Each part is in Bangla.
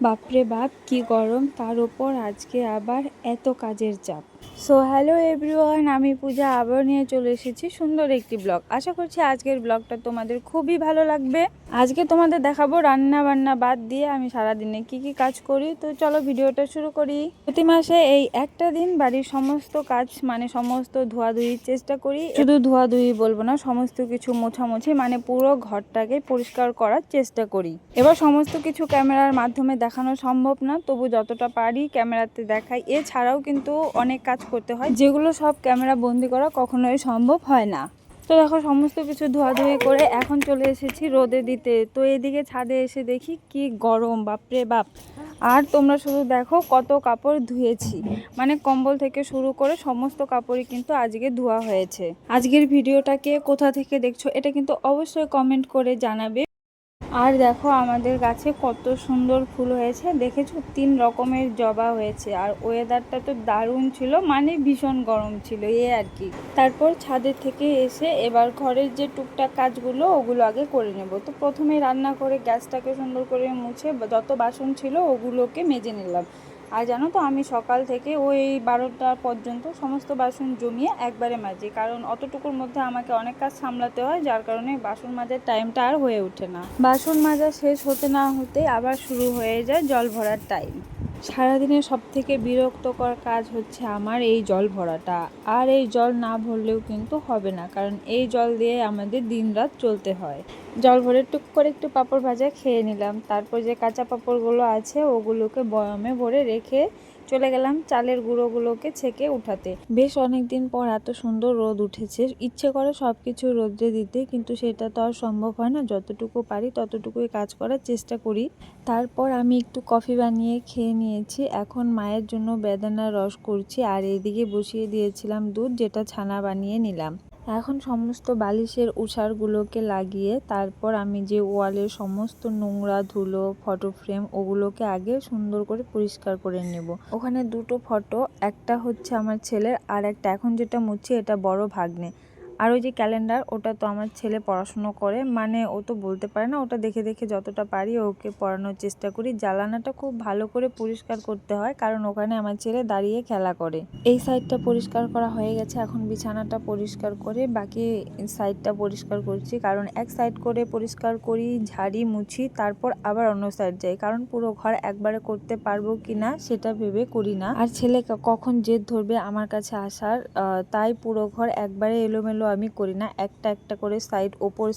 বাপরে বাপ কি গরম, তার উপর আজকে আবার এত কাজের চাপ। সো হ্যালো এভরিওয়ান, আমি পূজা আবার নিয়ে চলে এসেছি সুন্দর একটি ব্লগ। আশা করছি আজকের ব্লগটা তোমাদের খুবই ভালো লাগবে। আজকে তোমাদের দেখাবো রান্না বান্না বাদ দিয়ে আমি সারাদিনে কি কি কাজ করি। তো চলো ভিডিওটা শুরু করি। প্রতি মাসে এই একটা দিন বাড়ির সমস্ত কাজ মানে সমস্ত ধোয়াধুয়ির চেষ্টা করি। শুধু ধোয়াধুয়ি বলবো না, সমস্ত কিছু মোছামুছি মানে পুরো ঘরটাকে পরিষ্কার করার চেষ্টা করি। এবার সমস্ত কিছু ক্যামেরার মাধ্যমে দেখানো সম্ভব না, তবু যতটা পারি ক্যামেরাতে দেখাই। এছাড়াও কিন্তু অনেক কাজ করতে হয় যেগুলো সব ক্যামেরা বন্দি করা কখনোই সম্ভব হয় না। তো দেখো সমস্ত কিছু ধোয়াধুয়ি করে এখন চলে এসেছি রোদে দিতে। তো এদিকে ছাদে এসে দেখি কি গরম, বাপরে বাপ। আর তোমরা শুধু দেখো কত কাপড় ধুয়েছি, মানে কম্বল থেকে শুরু করে সমস্ত কাপড়ই কিন্তু আজকে ধোয়া হয়েছে। আজকের ভিডিওটাকে কোথা থেকে দেখছো এটা কিন্তু অবশ্যই কমেন্ট করে জানাবে। আর দেখো আমাদের গাছে কত সুন্দর ফুল হয়েছে, দেখেছো 3 রকমের জবা হয়েছে। আর ওয়েদারটা তো দারুণ ছিল, মানে ভীষণ গরম ছিল আর কি। তারপর ছাদের থেকে এসে এবার ঘরের যে টুকটাক কাজগুলো ওগুলো আগে করে নেব। তো প্রথমে রান্না করে গ্যাসটাকে সুন্দর করে মুছে যত বাসন ছিল ওগুলোকে মেজে নিলাম। আর জানো তো আমি সকাল থেকে ওই 12টা পর্যন্ত সমস্ত বাসন জমিয়ে একবারে মাজি, কারণ অতটুকুর মধ্যে আমাকে অনেক কাজ সামলাতে হয়, যার কারণে বাসন মাজার টাইমটা আর হয়ে ওঠে না। বাসন মাজা শেষ হতে না হতে আবার শুরু হয়ে যায় জল ভরার টাইম। সারাদিনের সব থেকে বিরক্তকর কাজ হচ্ছে আমার এই জল ভরাটা। আর এই জল না ভরলেও কিন্তু হবে না, কারণ এই জল দিয়ে আমাদের দিনরাত চলতে হয়। জল ভরে টুক করে একটু পাঁপড় ভাজা খেয়ে নিলাম। তারপর যে কাঁচা পাঁপড়গুলো আছে ওগুলোকে বয়ামে ভরে রেখে চলে গেলাম চালের গুঁড়োগুলোকে ছেঁকে উঠাতে। বেশ অনেকদিন পর এত সুন্দর রোদ উঠেছে, ইচ্ছে করে সব কিছু রোদ্রে দিতে, কিন্তু সেটা তো আর সম্ভব হয় না। যতটুকু পারি ততটুকুই কাজ করার চেষ্টা করি। তারপর আমি একটু কফি বানিয়ে খেয়ে নিয়েছি। এখন মায়ের জন্য বেদানার রস করছি, আর এদিকে বসিয়ে দিয়েছিলাম দুধ, যেটা ছানা বানিয়ে নিলাম। এখন সমস্ত বালিশের উষারগুলোকে লাগিয়ে তারপর আমি যে ওয়ালের সমস্ত নোংরা ধুলো ফটো ফ্রেম ওগুলোকে আগে সুন্দর করে পরিষ্কার করে নেব। ওখানে দুটো ফটো, একটা হচ্ছে আমার ছেলের, আর একটা এখন যেটা মুছছি এটা বড় ভাগ্নে। আর ওই যে ক্যালেন্ডার, ওটা তো আমার ছেলে পড়াশুনো করে, মানে ও তো বলতে পারে না, ওটা দেখে দেখে যতটা পারি ওকে পড়ানোর চেষ্টা করি। জ্বালানাটা খুব ভালো করে পরিষ্কার করতে হয়, কারণ ওখানে আমার ছেলে দাঁড়িয়ে খেলা করে। এই সাইডটা পরিষ্কার করা হয়ে গেছে, এখন বিছানাটা পরিষ্কার করে বাকি সাইডটা পরিষ্কার করছি। কারণ এক সাইড করে পরিষ্কার করি, ঝাড়ি মুছি, তারপর আবার অন্য সাইড যাই, কারণ পুরো ঘর একবারে করতে পারবো কিনা সেটা ভেবে করি না। আর ছেলে কখন জেদ ধরবে আমার কাছে আসার, তাই পুরো ঘর একবারে এলোমেলো আমি করি না। একটা একটা করে সাইড ওপর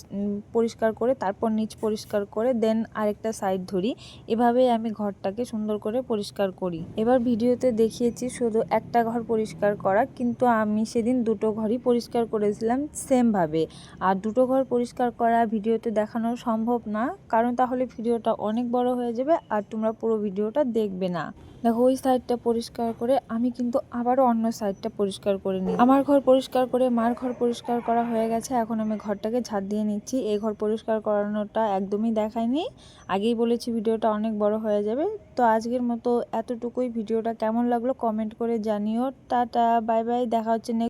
পরিষ্কার করে তারপর নিচ পরিষ্কার করে দেন আরেকটা সাইড ধরি। এভাবেই আমি ঘরটাকে সুন্দর করে পরিষ্কার করি। এবার ভিডিওতে দেখিয়েছি শুধু একটা ঘর পরিষ্কার করা, কিন্তু আমি সেদিন দুটো ঘরই পরিষ্কার করেছিলাম সেম ভাবে। আর দুটো ঘর পরিষ্কার করা ভিডিওতে দেখানো সম্ভব না, কারণ তাহলে ভিডিওটা অনেক বড় হয়ে যাবে আর তোমরা পুরো ভিডিওটা দেখবে না। দেখো ওই সাইডটা পরিষ্কার করে আমি কিন্তু আবারও অন্য সাইডটা পরিষ্কার করে নিই। আমার ঘর পরিষ্কার করে মার ঘর পরিষ্কার করা হয়ে গেছে, এখন আমি ঘরটাকে ঝাড় দিয়ে নিচ্ছি। এই ঘর পরিষ্কার করানোটা একদমই দেখাইনি, আগেই বলেছি ভিডিওটা অনেক বড় হয়ে যাবে। তো আজকের মতো এতটুকুই। ভিডিওটা কেমন লাগলো কমেন্ট করে জানিও। টাটা, বাই বাই, দেখা হচ্ছে নেক্সট